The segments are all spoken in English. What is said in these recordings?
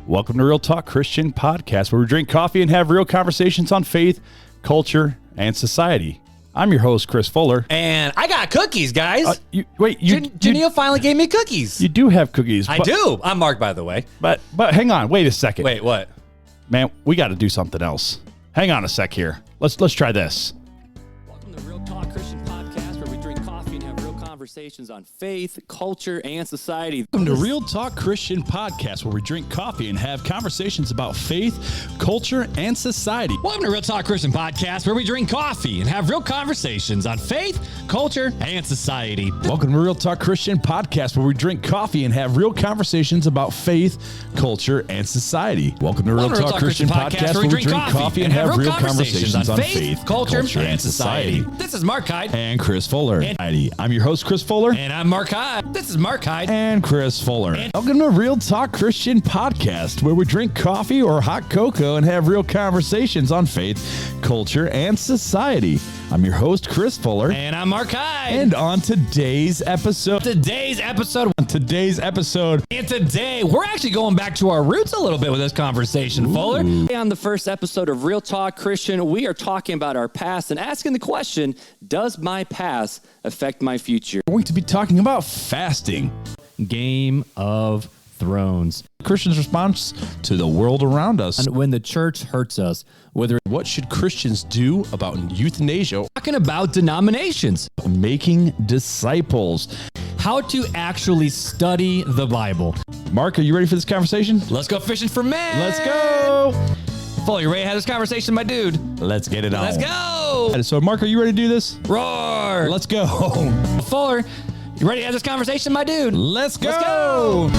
Welcome to Real Talk Christian Podcast, where we drink coffee and have real conversations on faith, culture, and society. I'm your host, Chris Fuller. And I got cookies, guys. Janelle finally gave me cookies. You do have cookies. I do. I'm Marc, by the way. But hang on. Wait a second. Wait, what? Man, we got to do something else. Hang on a sec here. Let's try this. Welcome to Real Talk Christian Podcast, where we drink coffee and have real conversations on faith, culture, and society. Welcome to Real Talk Christian Podcast, where we drink coffee and have conversations about faith, culture, and society. Welcome to Real Talk Christian Podcast, where we drink coffee and have real conversations on faith, culture, and society. Welcome to Real Talk Christian Podcast, where we drink coffee and have real conversations about faith, culture, and society. Welcome to Real Talk Christian Podcast, where we drink coffee and have real conversations on faith, culture, and society. This is Marc Hyde. And Chris Fuller. I'm your host, Chris Fuller. And I'm Marc Hyde. This is Marc Hyde. And Chris Fuller. Welcome to Real Talk Christian Podcast, where we drink coffee or hot cocoa and have real conversations on faith, culture, and society. I'm your host, Chris Fuller. And I'm Marc Hyde. And on today's episode. And today, we're actually going back to our roots a little bit with this conversation, Fuller. On the first episode of Real Talk Christian, we are talking about our past and asking the question, does my past affect my future? We're going to be talking about fasting. Game of Thrones. Christians' response to the world around us. And when the church hurts us, what should Christians do about euthanasia? Talking about denominations. Making disciples. How to actually study the Bible. Marc, are you ready for this conversation? Let's go fishing for men. Let's go. Fuller, you ready to have this conversation, my dude? Let's get it on. Let's go. So, Marc, are you ready to do this? Roar. Let's go. Fuller, you ready to have this conversation, my dude? Let's go. Let's go.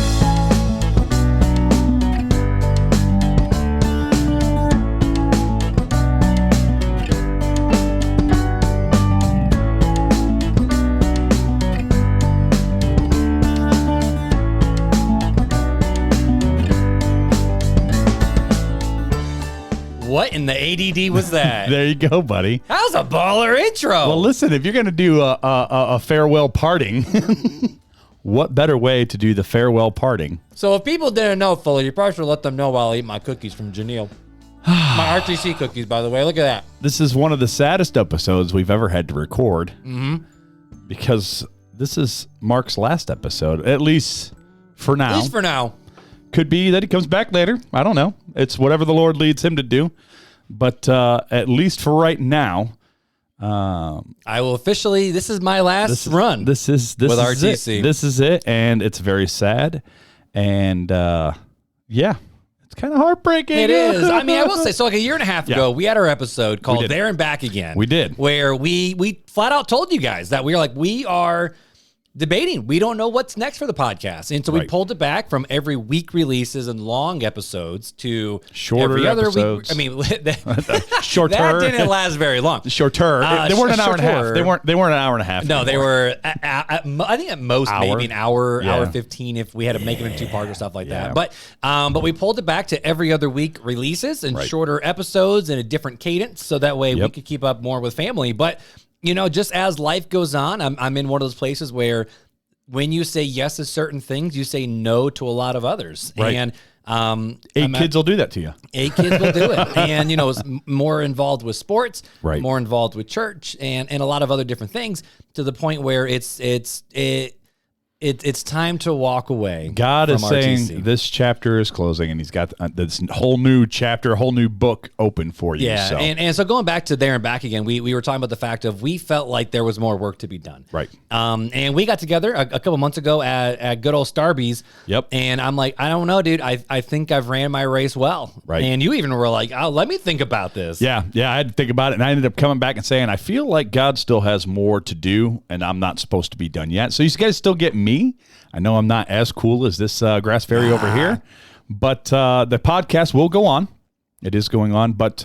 What in the ADD was that? There you go, buddy. That was a baller intro. Well, listen, if you're going to do a farewell parting, what better way to do the farewell parting? So if people didn't know, Fuller, you probably should let them know while I eat my cookies from Janelle. My RTC cookies, by the way. Look at that. This is one of the saddest episodes we've ever had to record. Because this is Marc's last episode, at least for now. At least for now. Could be that he comes back later. I don't know. It's whatever the Lord leads him to do. But at least for right now, I will officially. This is my last run. This is with RTC. This is it, and it's very sad. And yeah, it's kind of heartbreaking. It is. I mean, I will say. So like a year and a half ago, we had our episode called "There and Back Again." We did, where we flat out told you guys that we are debating. We don't know what's next for the podcast. And so we pulled it back from every week releases and long episodes to shorter every other episodes. week. I mean, shorter. That didn't last very long. Shorter. They weren't an hour and a half. They weren't an hour and a half. No, anymore. They were, I think at most maybe an hour, Yeah. hour 15 if we had to make them in 2 parts or stuff like that. But we pulled it back to every other week releases and shorter episodes and a different cadence. So that way we could keep up more with family. But you know, just as life goes on, I'm in one of those places where when you say yes to certain things, you say no to a lot of others. Right. And 8 kids will do that to you. 8 kids will do it. And, you know, it's more involved with sports, Right. more involved with church and a lot of other different things to the point where it's time to walk away. God is from saying RTC. this chapter is closing, and He's got this whole new chapter, a whole new book open for you. Yeah, so. and so going back to There and Back Again, we were talking about the fact of we felt like there was more work to be done. Right. And we got together a couple months ago at good old Starbucks. Yep. And I'm like, I don't know, dude. I think I've ran my race well. Right. And you even were like, oh, let me think about this. Yeah, I had to think about it, and I ended up coming back and saying, I feel like God still has more to do, and I'm not supposed to be done yet. So you guys still get me. I know I'm not as cool as this grass fairy over here, but the podcast will go on. It is going on, but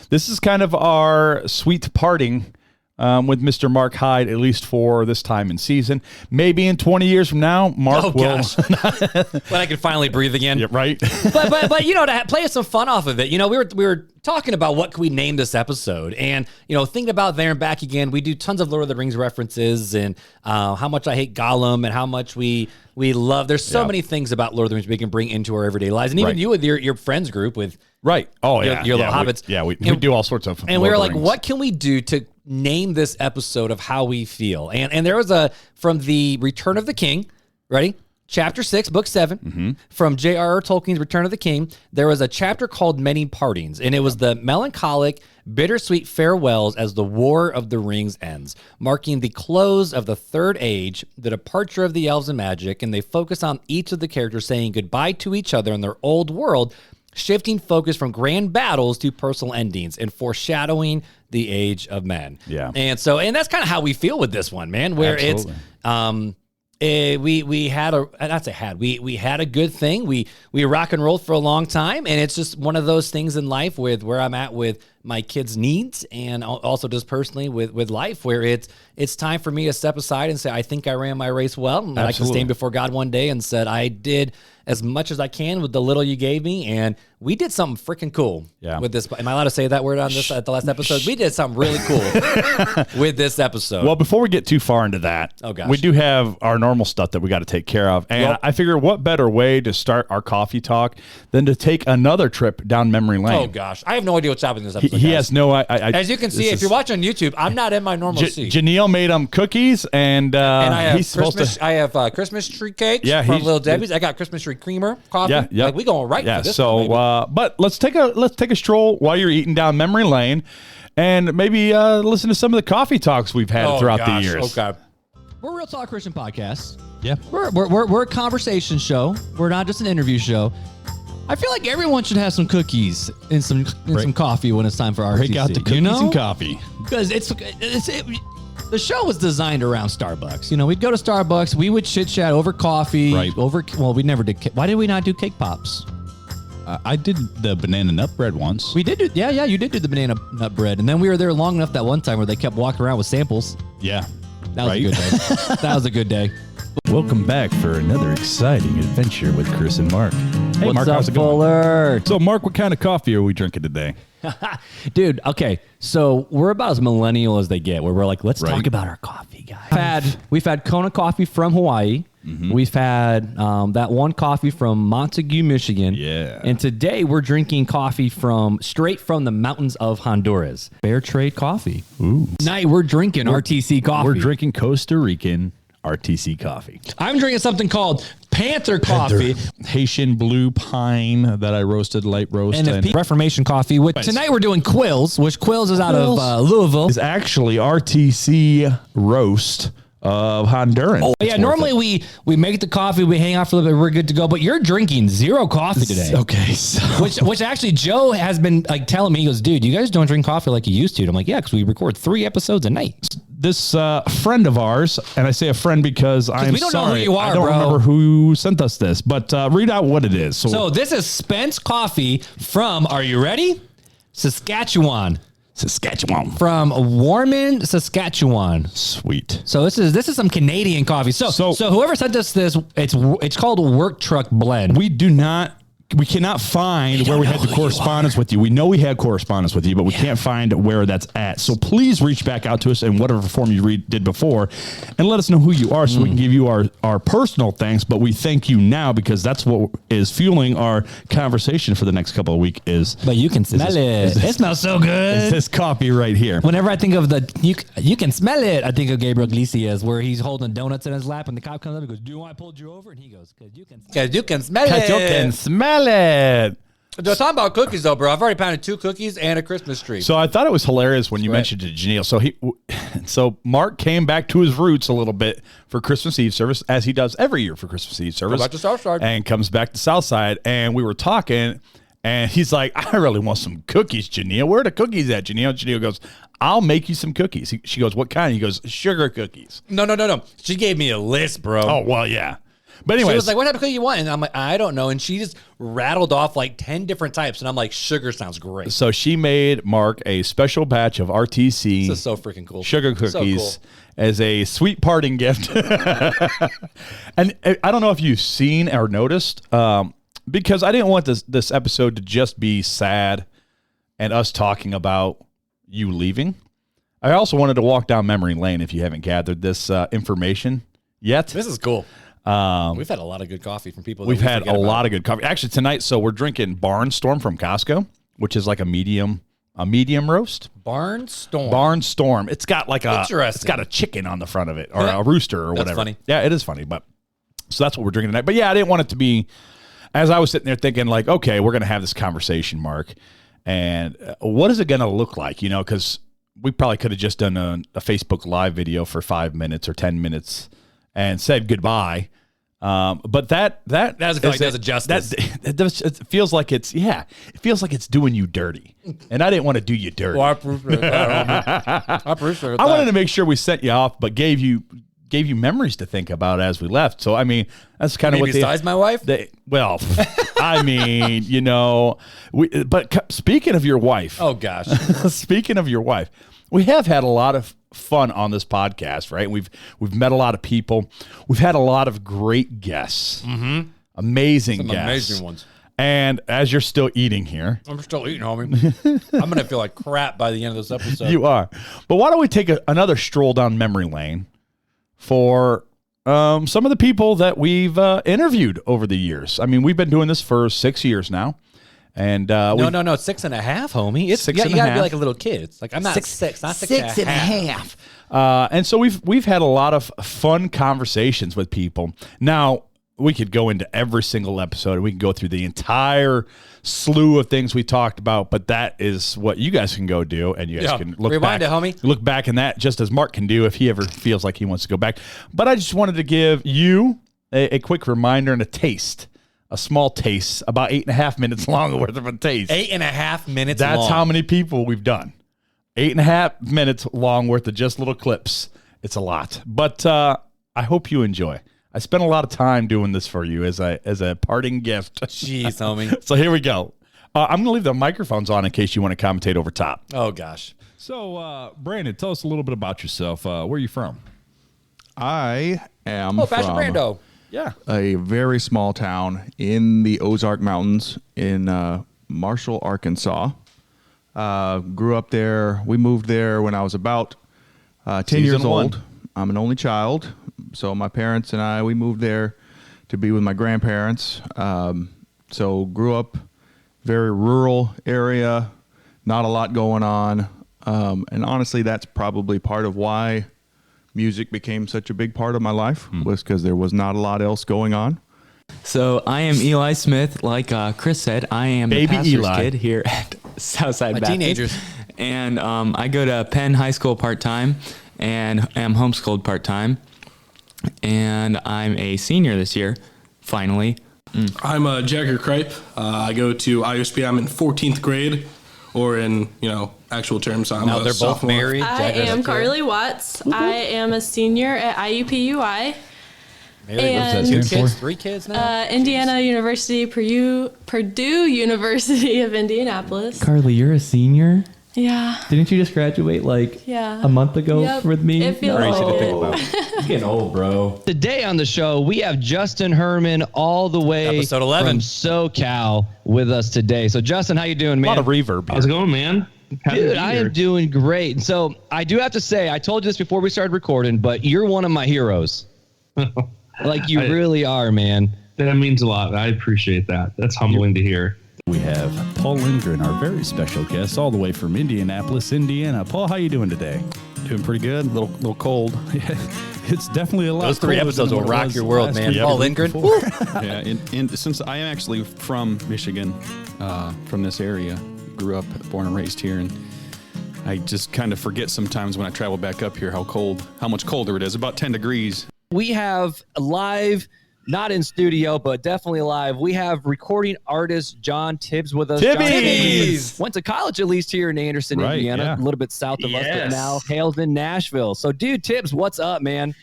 this is kind of our sweet parting with Mr. Marc Hyde, at least for this time in season. Maybe in 20 years from now, Marc will. When I can finally breathe again. Yeah, right. but you know, to play some fun off of it, you know, we were talking about what could we name this episode, and you know, thinking about there and back again. We do tons of Lord of the Rings references, and how much I hate Gollum, and how much we love. There's so many things about Lord of the Rings we can bring into our everyday lives, and even you with your friends group with Oh yeah, your little hobbits. We do all sorts of. And we were like, what can we do to name this episode of how we feel? And there was from the Return of the King, ready? Chapter 6, Book 7, from J.R.R. Tolkien's Return of the King, there was a chapter called Many Partings, and it was the melancholic, bittersweet farewells as the War of the Rings ends, marking the close of the Third Age, the departure of the elves and magic, and they focus on each of the characters saying goodbye to each other in their old world, shifting focus from grand battles to personal endings and foreshadowing the age of men. Yeah. And that's kind of how we feel with this one, man, where Absolutely. we had we had a good thing. We rock and rolled for a long time, and it's just one of those things in life with where I'm at with my kids' needs, and also just personally with life, where it's time for me to step aside and say, I think I ran my race well, and I can stand before God one day and said I did as much as I can with the little you gave me, and we did something freaking cool with this. Am I allowed to say that word on this at the last episode? We did something really cool with this episode. Well, before we get too far into that, we do have our normal stuff that we got to take care of. And I figure what better way to start our coffee talk than to take another trip down memory lane. Oh, gosh. I have no idea what's happening in this episode. He has no idea. As you can see, if you're watching on YouTube, I'm not in my normal seat. Janelle made him cookies, and I have he's Christmas, supposed to. I have Christmas tree cakes from Little Debbie's. I got Christmas tree creamer, coffee. Yeah. Like, we going right for this. So, but let's take a stroll while you're eating down memory lane, and maybe listen to some of the coffee talks we've had throughout the years. Okay. We're a Real Talk Christian podcast. Yeah. We're a conversation show. We're not just an interview show. I feel like everyone should have some cookies and some coffee when it's time for RTC. Break out the cookies and coffee. Because the show was designed around Starbucks. You know, we'd go to Starbucks, we would chit chat over coffee. Right. We never did. Why did we not do cake pops? I did the banana nut bread once. We did do, yeah, you did do the banana nut bread. And then we were there long enough that one time where they kept walking around with samples. Yeah. That was a good day. That was a good day. Welcome back for another exciting adventure with Chris and Mark. Hey, What's Mark, up, how's it going? Fuller? So, Mark, what kind of coffee are we drinking today? Dude, okay, so we're about as millennial as they get, where we're like, let's talk about our coffee, guys. We've had Kona coffee from Hawaii. We've had that one coffee from Montague, Michigan. Yeah. And today we're drinking coffee straight from the mountains of Honduras. Fair trade coffee. Ooh. Tonight we're drinking RTC coffee. We're drinking Costa Rican RTC coffee. I'm drinking something called Panther coffee. Haitian blue pine that I roasted, light roast. And Reformation coffee. Tonight we're doing Quills, which Quills is out of Louisville. It's actually RTC roast of Honduran. Oh, yeah, normally we make the coffee, we hang out for a little bit, we're good to go. But you're drinking zero coffee today. Okay, so which actually Joe has been like telling me, he goes, dude, you guys don't drink coffee like you used to. And I'm like, yeah, because we record 3 episodes a night. This friend of ours, and I say a friend because I'm we don't know sorry, who you are, I don't bro. remember who sent us this, but read out what it is. So this is Spence coffee from, are you ready? Saskatchewan. From Warman, Saskatchewan. Sweet. So this is some Canadian coffee. So whoever sent us this, it's called Work Truck Blend. We cannot find where we had the correspondence with you. We know we had correspondence with you, but we can't find where that's at. So please reach back out to us in whatever form you did before and let us know who you are so we can give you our personal thanks. But we thank you now because that's what is fueling our conversation for the next couple of weeks But you can smell it. It smells so good. It's this coffee right here. Whenever I think of you can smell it, I think of Gabriel Iglesias where he's holding donuts in his lap and the cop comes up and goes, do you know why I pulled you over? And he goes, because you can smell it. You can smell it. Talking about cookies, though, bro. I've already pounded 2 cookies and a Christmas tree. So I thought it was hilarious when you mentioned it, Janelle. So Mark came back to his roots a little bit for Christmas Eve service, as he does every year for Christmas Eve service. Go back to Southside. And comes back to Southside, and we were talking, and he's like, I really want some cookies, Janelle. Where are the cookies at, Janelle? Janelle goes, I'll make you some cookies. She goes, what kind? He goes, sugar cookies. No. She gave me a list, bro. Oh, well, yeah. But anyway, she was like, what type of cookie you want? And I'm like, I don't know. And she just rattled off like 10 different types. And I'm like, sugar sounds great. so she made Mark a special batch of RTC This is so freaking cool. sugar cookies So cool. as a sweet parting gift. And I don't know if you've seen or noticed, because I didn't want this episode to just be sad and us talking about you leaving. I also wanted to walk down memory lane if you haven't gathered this information yet. This is cool. We've had a lot of good coffee from people. We've had a lot of good coffee. Actually, tonight, so we're drinking Barnstorm from Costco, which is like a medium roast. Barnstorm. It's got like it's got a chicken on the front of it, or a rooster, or whatever. Funny. Yeah, it is funny. But so that's what we're drinking tonight. But yeah, I didn't want it to be. As I was sitting there thinking, like, okay, we're gonna have this conversation, Mark, and what is it gonna look like? You know, because we probably could have just done a Facebook Live video for 5 minutes or 10 minutes and said goodbye. But that doesn't feel like does it justice. It feels like it's doing you dirty, and I didn't want to do you dirty. Well, I appreciate that. I appreciate that. I wanted to make sure we sent you off, but gave you memories to think about as we left. So I mean, that's kind of what besides my wife. Well, I mean, you know, but speaking of your wife, Oh gosh, speaking of your wife, we have had a lot of fun on this podcast, right? We've met a lot of people. We've had a lot of great guests, amazing guests, amazing ones. And as you're still eating here, I'm still eating, homie. I'm gonna feel like crap by the end of this episode. you are. But why don't we take another stroll down memory lane for some of the people that we've interviewed over the years? I mean, we've been doing this for 6 years now. And no, 6.5, homie. It's you gotta be like a little kid. It's like I'm not six, not six and a half. And so we've had a lot of fun conversations with people. Now we could go into every single episode and we can go through the entire slew of things we talked about, but that is what you guys can go do, and you guys can look back, homie. Look back in that just as Mark can do if he ever feels like he wants to go back. But I just wanted to give you a quick reminder and a small taste, about 8.5 minutes long worth of a taste. 8.5 minutes That's long. how many people we've done. 8.5 minutes long worth of just little clips. It's a lot. But I hope you enjoy. I spent a lot of time doing this for you as a parting gift. Jeez, homie. So here we go. I'm going to leave the microphones on in case you want to commentate over top. Oh, gosh. So, Brandon, tell us a little bit about yourself. Where are you from? I am Pastor from Brando. Yeah. a very small town in the Ozark Mountains in Marshall, Arkansas. Grew up there. We moved there when I was about 10 years old. I'm an only child. So my parents and I, we moved there to be with my grandparents. So grew up very rural area, not a lot going on. And honestly, that's probably part of why music became such a big part of my life, was because there was not a lot else going on. So I am Eli Smith. Like Chris said, I am Baby the pastor's Eli. kid here at Southside My Baptist. teenagers. And I go to Penn High School part-time and am homeschooled part-time. And I'm a senior this year, finally. I'm Jagger Kripe. I go to IUSP. I'm in 14th grade, or in actual terms, I'm Now a they're both sophomore. married. I Jagger's am a kid. Carly Watts. I am a senior at IUPUI, Married with and- two kids, 3 kids now. Indiana University, Purdue University of Indianapolis. Carly, you're a senior? Yeah. Didn't you just graduate Yeah. a month ago Yep. with me? It feels Crazy to like think it. about. It's getting old, bro. Today on the show, we have Justin Herman all the way Episode 11. from SoCal with us today. So, Justin, how you doing, A man? lot of reverb How's here. it going, man? Happy to Dude, be I here. am doing great. And so I do have to say, I told you this before we started recording, but you're one of my heroes. Like you really are, man. That means a lot. I appreciate that. That's humbling to hear. We have Paul Lindgren, our very special guest, all the way from Indianapolis, Indiana. Paul, how you doing today? Doing pretty good. A little cold. It's definitely a lot. Those 3 colder episodes than will what it rock was your world, last man. week. Paul Lindgren. Yeah, and since I am actually from Michigan, from this area, grew up, born and raised here, and I just kind of forget sometimes when I travel back up here how much colder it is. About 10 degrees. We have live, not in studio, but definitely live. We have recording artist John Tibbs with us. John Tibbies! went to college, at least here in Anderson, Right, Indiana, yeah. a little bit south of us, but Yes. now hails in Nashville. So, dude, Tibbs, what's up, man?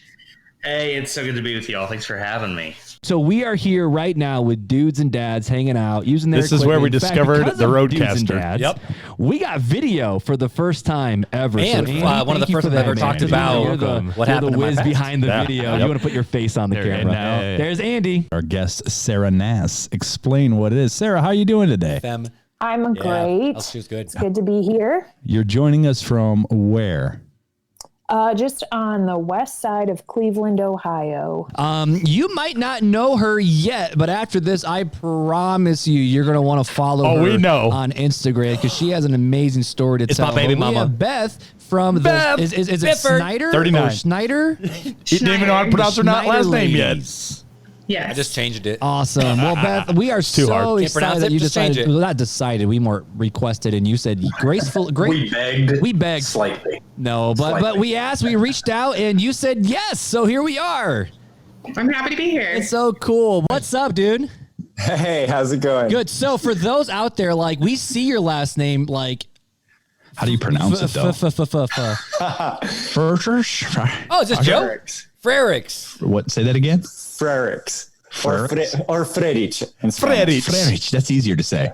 Hey, it's so good to be with y'all. Thanks for having me. So we are here right now with dudes and dads hanging out, using their This is where we equipment. In fact, discovered because the of Dudes and Roadcaster. Dads, Yep. We got video for the first time ever. And, Andy, one of the thank you first for ones that, ever man. talked about You're what you're happened the in my whiz past. behind the Yeah. video. Yep. You want to put your face on the There, camera. and now- There's Andy. Our guest, Sarah Nass. Explain what it is. Sarah, how are you doing today? Fem. I'm great. Oh, she was good. It's good to be here. You're joining us from where? Just on the west side of Cleveland, Ohio. You might not know her yet, but after this, I promise you're going to want to follow her we know. on Instagram because she has an amazing story to It's tell. my baby But we mama. have Beth from Bev. the is it Bifford. Snyder 39. or Schneider? He didn't even know how to pronounce her Schneider last name yet. ladies. Yes. I just changed it. Awesome. Well, Beth, we are too so hard. Can't pronounce excited that it, you just change decided. it. Well, not decided. We more requested, and you said graceful. Great. We begged. We begged. Slightly. No, but Slightly. we asked. We reached out, and you said yes. So here we are. I'm happy to be here. It's so cool. What's up, dude? Hey, how's it going? Good. So for those out there, like we see your last name, like How do you pronounce it, though? Oh, is this Joe? Frericks. What? Say that again? Frericks. Or Fredich. Frerich. That's easier to say.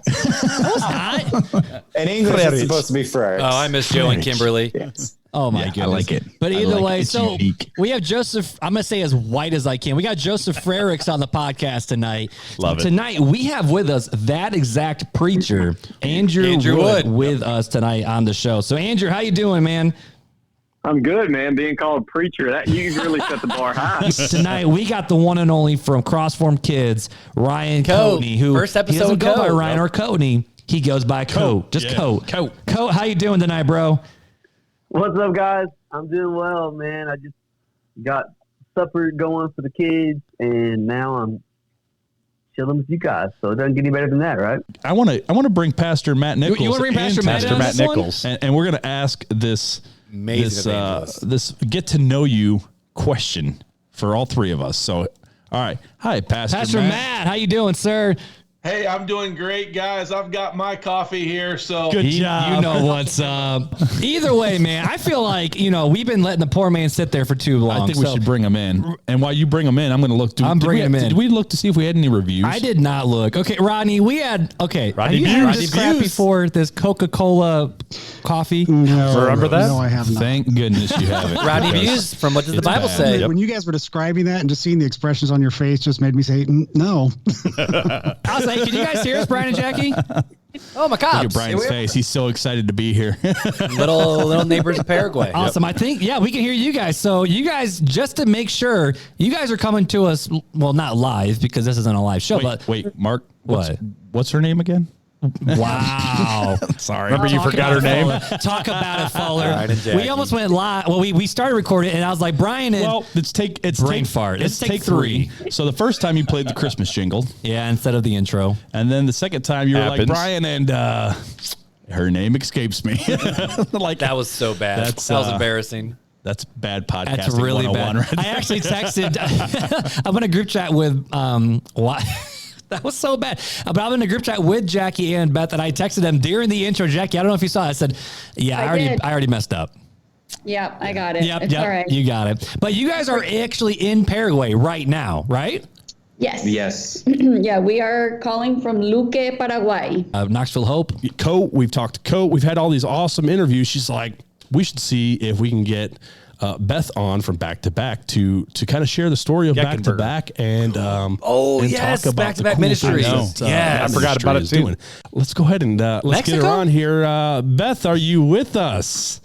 In English, Frerich. it's supposed to be Frericks. Oh, I miss Joe and Kimberly. Yes. Oh my Yeah, goodness. I like it. But I either like it. way, It's so unique. we have Joseph. I'm gonna say as white as I can. We got Joseph Frericks on the podcast tonight. Love it. Tonight we have with us that exact preacher, Andrew Wood, with us tonight on the show. So Andrew, how you doing, man? I'm good, man. Being called preacher, that you really set the bar high. Tonight we got the one and only from Crossform Kids, Ryan Coat. Coatney, who First episode he doesn't go by Coat. Ryan or Coatney. He goes by Coat. Just Yeah. Coat. Coat. Coat, how you doing tonight, bro? What's up, guys? I'm doing well, man. I just got supper going for the kids, and now I'm chilling with you guys. So it doesn't get any better than that, right? I want to bring Pastor Matt Nichols. You wanna bring and Pastor Matt on this one? Nichols. and we're going to ask this Amazing evangelist. this get to know you question for all three of us. So, all right, hi, Pastor Matt, how you doing, sir? Hey, I'm doing great, guys. I've got my coffee here, so Good job. You know what's up. Either way, man, I feel like, we've been letting the poor man sit there for too long. I think we should bring him in. And while you bring him in, I'm going to look. I'm bringing him in. Did we look to see if we had any reviews? I did not look. Okay, Rodney, have Rodney you had Views. this crap before, this Coca-Cola coffee? No, Remember that? No, I have not. Thank goodness you haven't. Rodney because Views from What Does the it's Bible bad. Say? Yep. When you guys were describing that and just seeing the expressions on your face just made me say, no. I was like, can you guys hear us, Brian and Jackie? Oh, my Look cops. at Brian's face. He's so excited to be here. little neighbors of Paraguay. Awesome. I think, we can hear you guys. So you guys, just to make sure, you guys are coming to us, well, not live because this isn't a live show, but Wait, Mark. What? What's her name again? Wow. Sorry. Remember you forgot her name? Talk about it, Fuller. Brian and Jackie. We almost went live. Well, we started recording and I was like, Brian and Well, it's brain take fart. It's Let's take three. So the first time you played the Christmas jingle, yeah, instead of the intro. and then the second time you were like Happens. Brian and her name escapes me. Like That was so bad. That was embarrassing. That's bad podcasting. That's really 101 bad. right I actually texted. I'm in a group chat with what. That was so bad. But I'm in a group chat with Jackie and Beth, and I texted them during the intro. Jackie, I don't know if you saw it. I said, "Yeah, I already messed up." Yep, I got it. Yep, It's all right. you got it. But you guys are actually in Paraguay right now, right? Yes. Yes. Yeah, we are calling from Luque, Paraguay. Knoxville Hope. Coat, we've talked to Coat. We've had all these awesome interviews. She's like, we should see if we can get Beth on from Back to Back to kind of share the story of Back to Back and and yes, talk about Back to the Back cool Ministries. things that, Yes. I forgot about it ministry too. is doing. Let's go ahead and let's get her Mexico? on here. Beth, are you with us?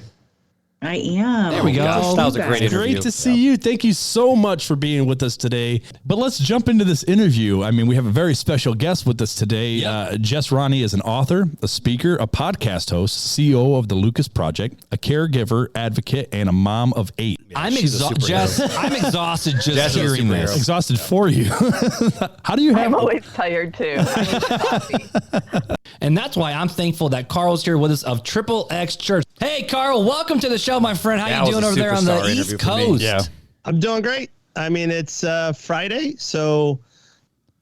I am. There we go. That was a great interview. Great to see you. Thank you so much for being with us today. But let's jump into this interview. I mean, we have a very special guest with us today. Jess Ronnie is an author, a speaker, a podcast host, CEO of the Lucas Project, a caregiver, advocate, and a mom of 8. I'm exhausted. Jess, I'm exhausted just Jess is a hearing superhero. this. Exhausted for you. How do you have I'm always tired too. I need coffee. And that's why I'm thankful that Carl's here with us of Triple X Church. Hey, Carl, welcome to the show, my friend. How That you was doing a over there on superstar the interview East for me. Coast? Yeah. I'm doing great. I mean, it's Friday, so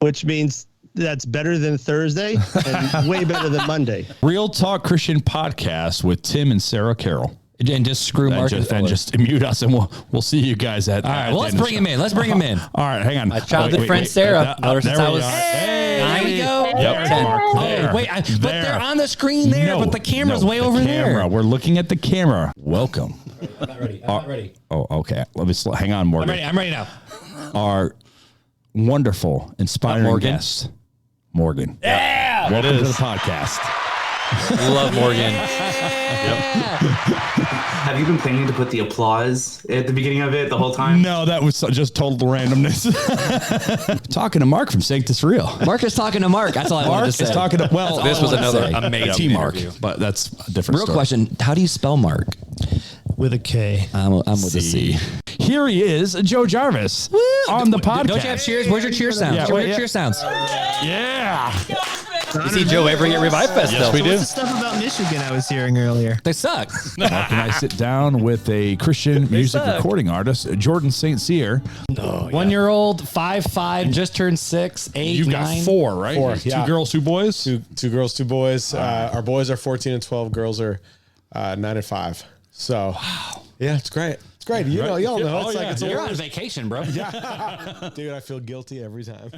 which means that's better than Thursday and way better than Monday. Real Talk Christian Podcast with Tim and Sarah Carroll. And just screw Mark and just mute us, and we'll see you guys at. All right, well, let's bring him in. Let's bring him in. All right, hang on. My childhood friend Sarah. There we go. There we go. Yep. Oh, wait, but they're on the screen there, but the camera's way over there. We're looking at the camera. Welcome. I'm not ready. I'm not ready. Oh, okay. Let me hang on, Morgan. I'm ready now. Our wonderful, inspiring guest, Morgan. Yeah. Welcome to the podcast. Love Morgan. Have you been planning to put the applause at the beginning of it the whole time? No, that was just total randomness. Talking to Mark from Sanctus Real. Mark is talking to Mark. That's all I wanted to say. Mark is talking to, well, this was another amazing Mark, interview. but that's a different Real story. question. How do you spell Mark? With a K. I'm with a C. Here he is, Joe Jarvis, on the podcast. Don't you have cheers? Where's your cheer sounds? Yeah, Where's your cheer sounds? Yeah. You see Joe every at Revive Fest, Yes, though. we do. What's the stuff about Michigan I was hearing earlier? They suck. Mark and I sit down with a Christian music recording artist, Jordan St. Cyr. 1 year old, 5'5", just turned 6, 8, You've 9. got 4, right? 4, yeah. 2 girls, 2 boys? Two girls, 2 boys. Our boys are 14 and 12. Girls are 9 and 5. So, yeah, it's great. It's great. You know, y'all know. It's You're on vacation, bro. Yeah. Dude, I feel guilty every time.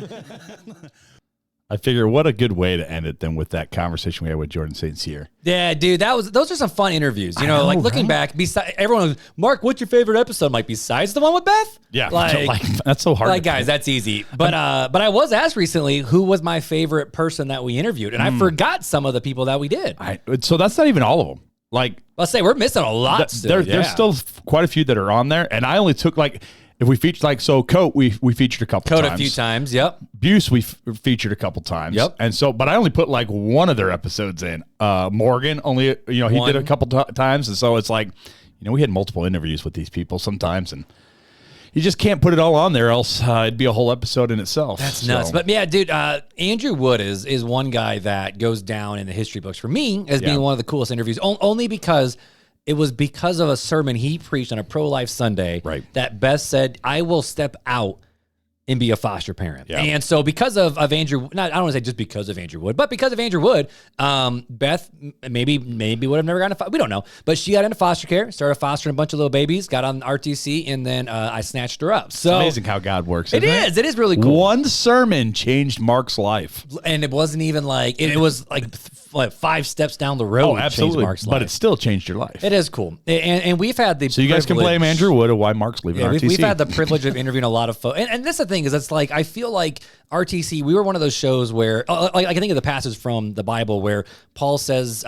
I figure what a good way to end it than with that conversation we had with Jordan St. Cyr. Yeah, dude, those are some fun interviews. You know, like looking back, besides everyone was, Mark, what's your favorite episode? I'm like, besides the one with Beth? Yeah, like that's so hard. Like, guys, that's easy. But I was asked recently who was my favorite person that we interviewed, and I forgot some of the people that we did. So that's not even all of them. Like, let's say we're missing a lot. There's still quite a few that are on there, and I only took if we featured Coat, we featured a couple times. Coat a few times, yep. Buse we featured a couple times, yep. And so, but I only put one of their episodes in. Morgan only, he did a couple times, and so it's we had multiple interviews with these people sometimes, and you just can't put it all on there, else it'd be a whole episode in itself. That's nuts. But yeah, dude, Andrew Wood is one guy that goes down in the history books for me as being one of the coolest interviews, only because it was because of a sermon he preached on a pro-life Sunday that Beth said, I will step out and be a foster parent. Yeah. And so because of Andrew, I don't want to say just because of Andrew Wood, but because of Andrew Wood, Beth maybe would have never gotten we don't know, but she got into foster care, started fostering a bunch of little babies, got on RTC, and then I snatched her up. So it's amazing how God works. It is really cool. One sermon changed Mark's life. And it wasn't even it was like 5 steps down the road. Oh, absolutely. Mark's but life. it still changed your life. It is cool. And we've had the So you guys can blame Andrew Wood of why Mark's leaving RTC. We've had the privilege of interviewing a lot of folks. And that's the thing is I feel like RTC, we were one of those shows where, I can think of the passage from the Bible where Paul says,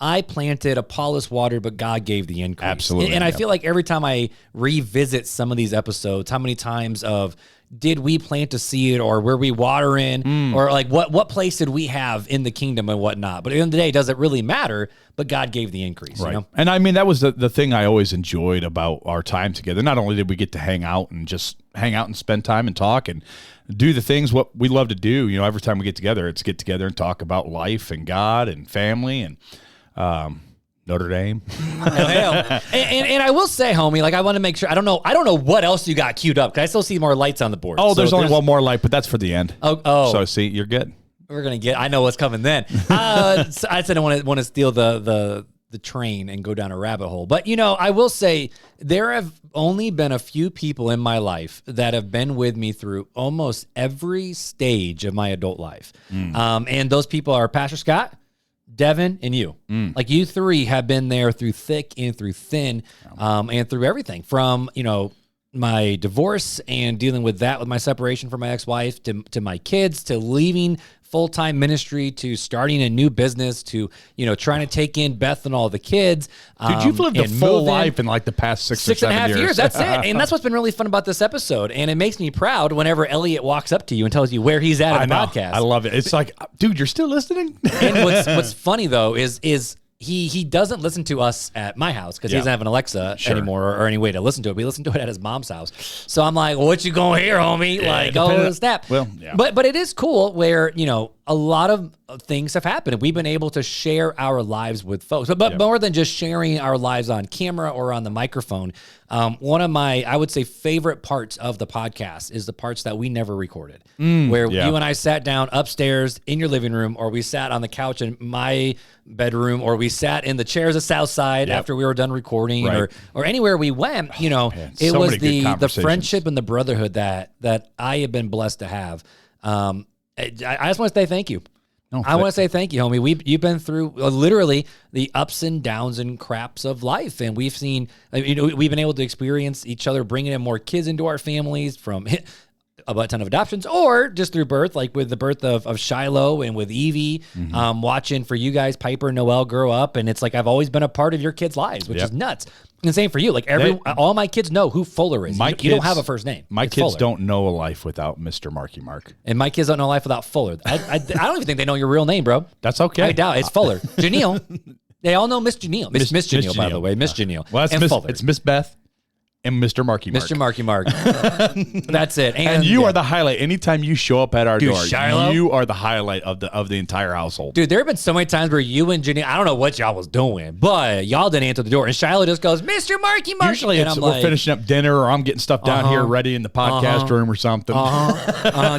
I planted, Apollos watered, but God gave the increase. Absolutely. And I feel like every time I revisit some of these episodes, how many times of did we plant a seed or were we watering or what place did we have in the kingdom and whatnot? But at the end of the day, does it really matter? But God gave the increase. Right. You know? And I mean, that was the thing I always enjoyed about our time together. Not only did we get to hang out and spend time and talk and do the things what we love to do. Every time we get together, it's get together and talk about life and God and family and Notre Dame. and I will say, homie, I want to make sure I don't know what else you got queued up because I still see more lights on the board. Oh, there's only one more light, but that's for the end. Oh. So see, you're good. We're gonna get. I know what's coming then. I said I want to steal the train and go down a rabbit hole, but I will say there have only been a few people in my life that have been with me through almost every stage of my adult life, and those people are Pastor Scott, Devin, and you. You three have been there through thick and through thin, and through everything from my divorce and dealing with that with my separation from my ex-wife to my kids to leaving full-time ministry to starting a new business to trying to take in Beth and all the kids. Dude, you've lived a full life in the past 6 or 7 years. 6.5 years. That's it. And that's what's been really fun about this episode. And it makes me proud whenever Elliot walks up to you and tells you where he's at in the podcast. I love it. It's dude, you're still listening? And what's funny though is he doesn't listen to us at my house because he doesn't have an Alexa anymore or any way to listen to it. We listen to it at his mom's house. So I'm like, well, what you gonna hear, homie? Yeah, snap. Well, yeah. But it is cool where, a lot of things have happened. We've been able to share our lives with folks, but more than just sharing our lives on camera or on the microphone. One of my, I would say, favorite parts of the podcast is the parts that we never recorded, where you and I sat down upstairs in your living room, or we sat on the couch in my bedroom, or we sat in the chairs at Southside after we were done recording, or anywhere we went. You know, it so was many good the friendship and the brotherhood that I have been blessed to have. I just want to say thank you. I want to say thank you, homie. You've been through literally the ups and downs and craps of life, and we've seen, we've been able to experience each other bringing in more kids into our families from a ton of adoptions, or just through birth, like with the birth of Shiloh and with Evie, watching for you guys, Piper and Noelle, grow up, and it's like I've always been a part of your kids' lives, which is nuts. And same for you. Like all my kids know who Fuller is. You don't have a first name. My kids don't know a life without Mr. Marky Mark. And my kids don't know life without Fuller. I don't even think they know your real name, bro. That's okay. I doubt it. It's Fuller. Janelle. They all know Miss Janelle. Miss Janelle, by the way. Miss Janelle. Well, it's Miss Beth and Mr. Marky Mark. Mr. Marky Mark. That's it. And you are the highlight. Anytime you show up at our door, Shiloh? you are the highlight of the entire household. Dude, there have been so many times where you and Janelle, I don't know what y'all was doing, but y'all didn't answer the door. And Shiloh just goes, Mr. Marky Mark. Usually we're finishing up dinner, or I'm getting stuff down here ready in the podcast room or something.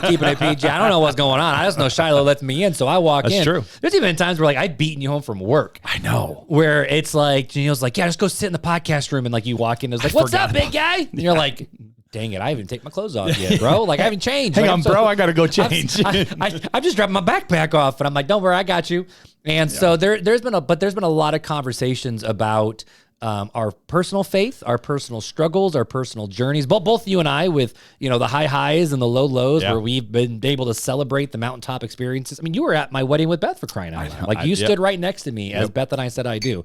Keeping it PG. I don't know what's going on. I just know Shiloh lets me in, so I walk in. That's true. There's even times where like I've beaten you home from work. I know. Where it's like, Janelle's like, yeah, just go sit in the podcast room. And like you walk in, it's like, what's up, big guy? And you're like, dang it, I haven't taken my clothes off yet, bro. Like I haven't changed. Hang like, on, bro, I got to go change. I'm just dropping my backpack off, and I'm like, don't worry, I got you. And so there's been a lot of conversations about our personal faith, our personal struggles, our personal journeys. Both you and I, with the high highs and the low lows, where we've been able to celebrate the mountaintop experiences. I mean, you were at my wedding with Beth, for crying out loud. Like you stood right next to me as Beth and I said I do.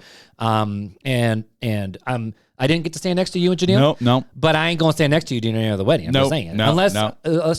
I didn't get to stand next to you and Janelle. No. But I ain't going to stand next to you during the wedding. I'm just saying. Unless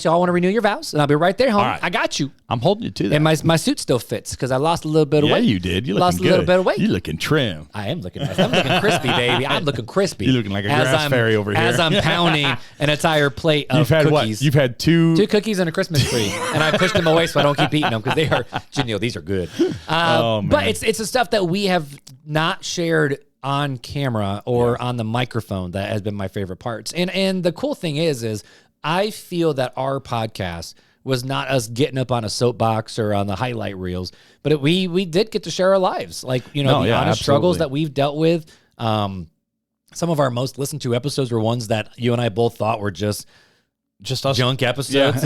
y'all want to renew your vows, and I'll be right there, homie. Right. I got you. I'm holding you to that. And my suit still fits because I lost a little bit of weight. Yeah, you did. You lost a little bit of weight. You looking trim. I am looking nice. I'm looking crispy, baby. I'm looking crispy. You're looking like a grass fairy over here. As I'm pounding an entire plate of cookies. What? You've had two cookies and a Christmas tree, and I pushed them away so I don't keep eating them because they are, Janelle, these are good. But it's the stuff that we have not shared on camera or on the microphone that has been my favorite parts. And the cool thing is I feel that our podcast was not us getting up on a soapbox or on the highlight reels, but we did get to share our lives. Like, the honest struggles that we've dealt with. Some of our most listened to episodes were ones that you and I both thought were just us junk episodes.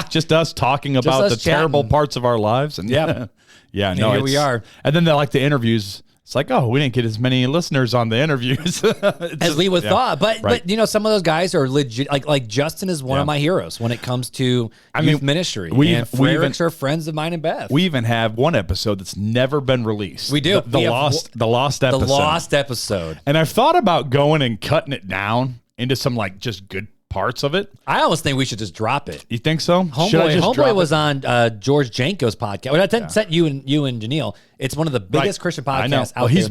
Just us talking about the terrible parts of our lives. And here we are. And then the interviews. It's like, we didn't get as many listeners on the interviews as we would thought. But some of those guys are legit. Like Justin is one of my heroes when it comes to youth ministry. And Frericks are friends of mine and Beth. We even have one episode that's never been released. We do. The lost episode. The lost episode. And I've thought about going and cutting it down into some just good parts of it. I almost think we should just drop it. You think so? Homeboy was on George Janko's podcast. Well, I sent you and Janelle. It's one of the biggest Christian podcasts out there. He's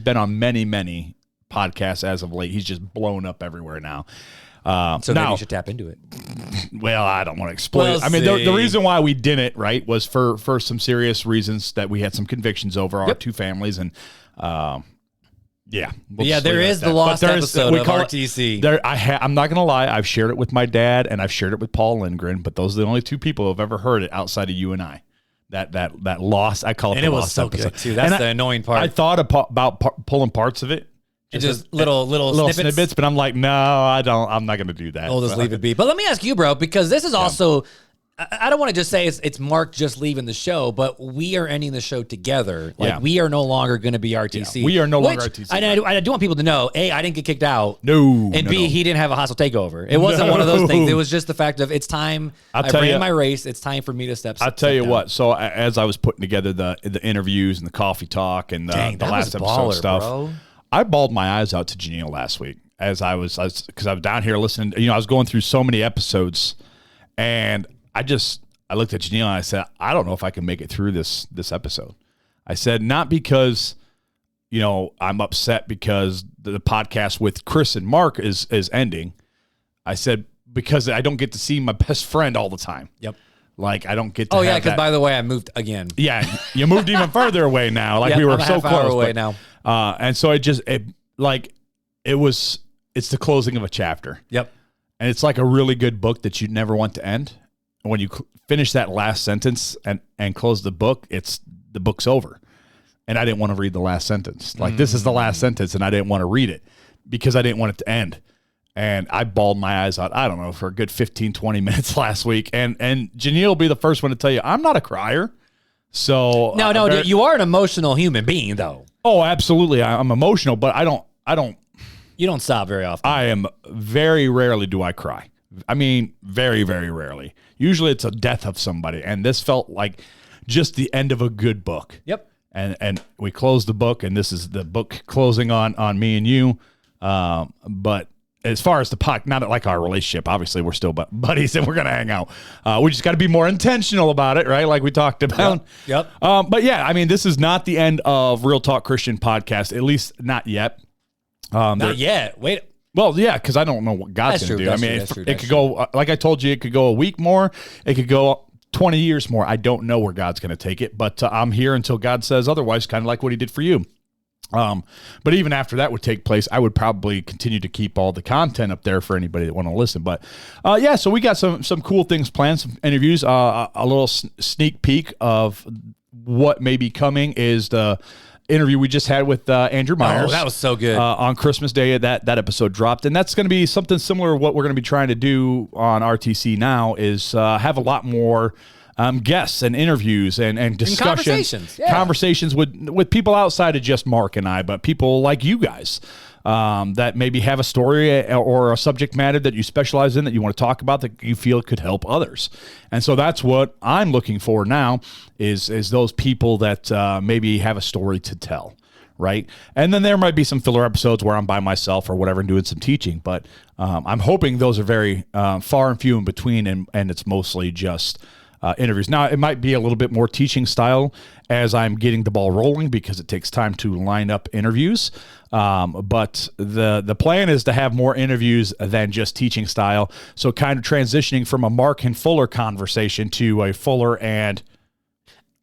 been on many podcasts as of late. He's just blown up everywhere now. So maybe you should tap into it. Well, I don't want to exploit it. I mean, the reason why we didn't, was for some serious reasons that we had some convictions over our two families, and there is the lost episode of RTC. I'm not going to lie. I've shared it with my dad, and I've shared it with Paul Lindgren, but those are the only two people who have ever heard it outside of you and I. That lost, I call it the lost episode. Good too. That's the annoying part. I thought about pulling parts of it. Just little snippets, but I'm like, no, I don't. I'm not going to do that. We'll just leave it be. But let me ask you, bro, because this is also, I don't want to just say it's Mark just leaving the show, but we are ending the show together. We are no longer going to be RTC. Yeah, we are no longer RTC. I do want people to know, A, I didn't get kicked out. No. And B, he didn't have a hostile takeover. It wasn't one of those things. It was just the fact of it's time. I ran my race. It's time for me to step I'll tell you what. So as I was putting together the interviews and the coffee talk and the last episode stuff, bro. I bawled my eyes out to Janelle last week because I was down here listening. I was going through so many episodes, and I looked at Janelle and I said, I don't know if I can make it through this episode. I said, not because, I'm upset because the podcast with Chris and Mark is ending. I said, because I don't get to see my best friend all the time. Yep. Like I don't get to. Oh yeah, have because that. by the way, I moved again. Yeah, you moved even further away now. Like Yep, we were I'm a so half hour close away now. And so it's the closing of a chapter. Yep. And it's like a really good book that you never want to end. And when you finish that last sentence and close the book, the book's over. And I didn't want to read the last sentence. Like this is the last sentence, and I didn't want to read it because I didn't want it to end. And I bawled my eyes out, I don't know, for a good 15, 20 minutes last week. And Janelle will be the first one to tell you, I'm not a crier. So No, you are an emotional human being, though. Oh, absolutely. I'm emotional, but I don't. You don't sob very often. I am very rarely do I cry. I mean, very, very rarely. Usually it's a death of somebody. And this felt like just the end of a good book. Yep. And we closed the book, and this is the book closing on me and you. But as far as the podcast, not like our relationship, obviously we're still buddies and we're going to hang out. We just got to be more intentional about it, right? Like we talked about. Yep. But yeah, I mean, this is not the end of Real Talk Christian podcast, at least not yet. Not yet. Wait. Well, yeah, because I don't know what God's going to do. I mean, it could go, like I told you, it could go a week more. It could go 20 years more. I don't know where God's going to take it, but I'm here until God says otherwise, kind of like what he did for you. But even after that would take place, I would probably continue to keep all the content up there for anybody that want to listen. But yeah, so we got some cool things planned, some interviews, a little sneak peek of what may be coming is the interview we just had with Andrew Myers. Oh, that was so good. On Christmas Day, that episode dropped. And that's going to be something similar to what we're going to be trying to do on RTC now is have a lot more guests and interviews and discussions. Conversations with people outside of just Mark and I, but people like you guys that maybe have a story or a subject matter that you specialize in that you want to talk about that you feel could help others. And so that's what I'm looking for now is those people that maybe have a story to tell. Right. And then there might be some filler episodes where I'm by myself or whatever and doing some teaching. But I'm hoping those are very far and few in between. And it's mostly just interviews. Now, it might be a little bit more teaching style as I'm getting the ball rolling because it takes time to line up interviews. But the plan is to have more interviews than just teaching style. So kind of transitioning from a Mark and Fuller conversation to a Fuller and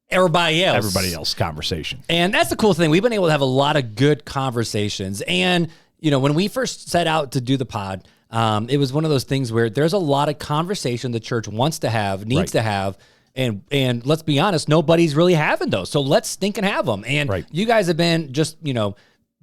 everybody else conversation. And that's the cool thing. We've been able to have a lot of good conversations. And, you know, when we first set out to do the pod, it was one of those things where there's a lot of conversation the church wants to have, needs to have. And let's be honest, nobody's really having those. So let's think and have them. And you guys have been just, you know,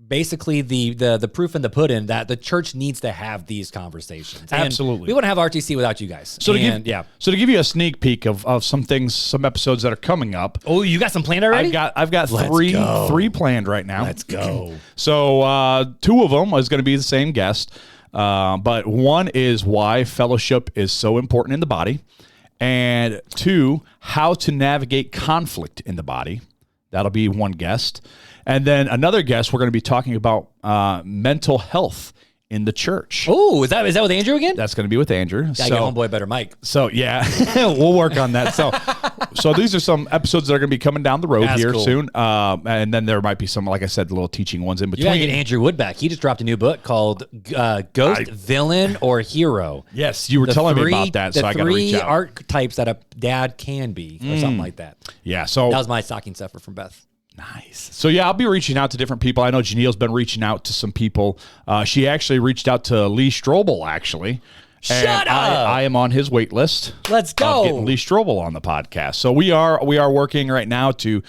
basically the proof in the pudding that the church needs to have these conversations. And absolutely. we wouldn't have RTC without you guys. So to give you a sneak peek of some things, some episodes that are coming up. Oh, you got some planned already? I've got three planned right now. Let's go. So two of them is going to be the same guest. But one is why fellowship is so important in the body. And two, how to navigate conflict in the body. That'll be one guest. And then another guest, we're going to be talking about mental health in the church. Oh, is that with Andrew again? That's going to be with Andrew. Gotta get homeboy better Mike. So yeah, we'll work on that. So these are some episodes that are going to be coming down the road soon. And then there might be some, like I said, little teaching ones in between. You got to get Andrew Wood back. He just dropped a new book called Ghost, Villain, or Hero. Yes, you were telling me about that, so I got to reach out. The 3 archetypes that a dad can be, or something like that. Yeah, so that was my stocking stuffer from Beth. Nice. So yeah, I'll be reaching out to different people. I know Janelle's been reaching out to some people. She actually reached out to Lee Strobel, actually. Shut up! I am on his wait list. Let's go. Getting Lee Strobel on the podcast. So we are working right now to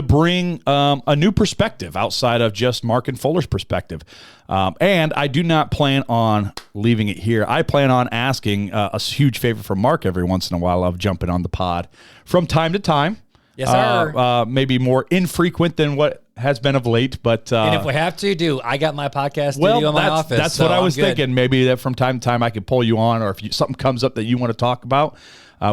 bring a new perspective outside of just Mark and Fuller's perspective. And I do not plan on leaving it here. I plan on asking a huge favor from Mark every once in a while of jumping on the pod from time to time. Yes, sir. Maybe more infrequent than what has been of late, but and if we have to I got my podcast studio in my office. That's what I was thinking. Maybe that from time to time I could pull you on, or if something comes up that you want to talk about,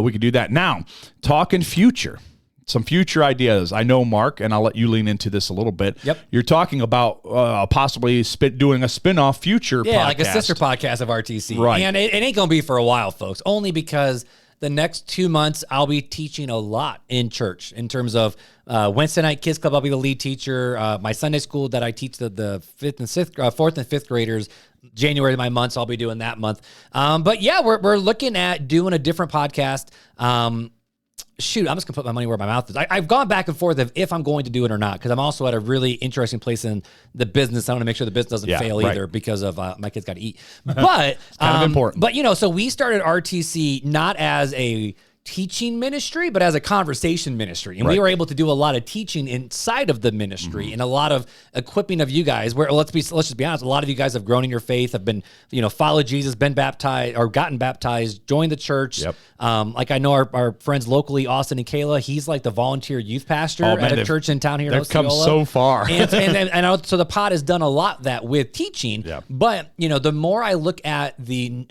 we could do that. Now, talking future, some future ideas. I know, Mark, and I'll let you lean into this a little bit. Yep. You're talking about possibly doing a spin-off future podcast. Like a sister podcast of RTC. Right. And it ain't going to be for a while, folks, only because the next 2 months, I'll be teaching a lot in church in terms of Wednesday night Kids Club. I'll be the lead teacher. My Sunday school that I teach the fourth and fifth graders. January is my month, so I'll be doing that month. But yeah, we're looking at doing a different podcast. shoot, I'm just gonna put my money where my mouth is. I've gone back and forth of if I'm going to do it or not, because I'm also at a really interesting place in the business. I want to make sure the business doesn't fail either because of my kids got to eat. But kind of important. But so we started RTC not as a teaching ministry, but as a conversation ministry. And we were able to do a lot of teaching inside of the ministry and a lot of equipping of you guys where let's just be honest, a lot of you guys have grown in your faith, have been, followed Jesus, been baptized or gotten baptized, joined the church. Like I know our friends locally, Austin and Kayla, he's like the volunteer youth pastor at a church in town here. They've come so far. and so the pod has done a lot that with teaching, but the more I look at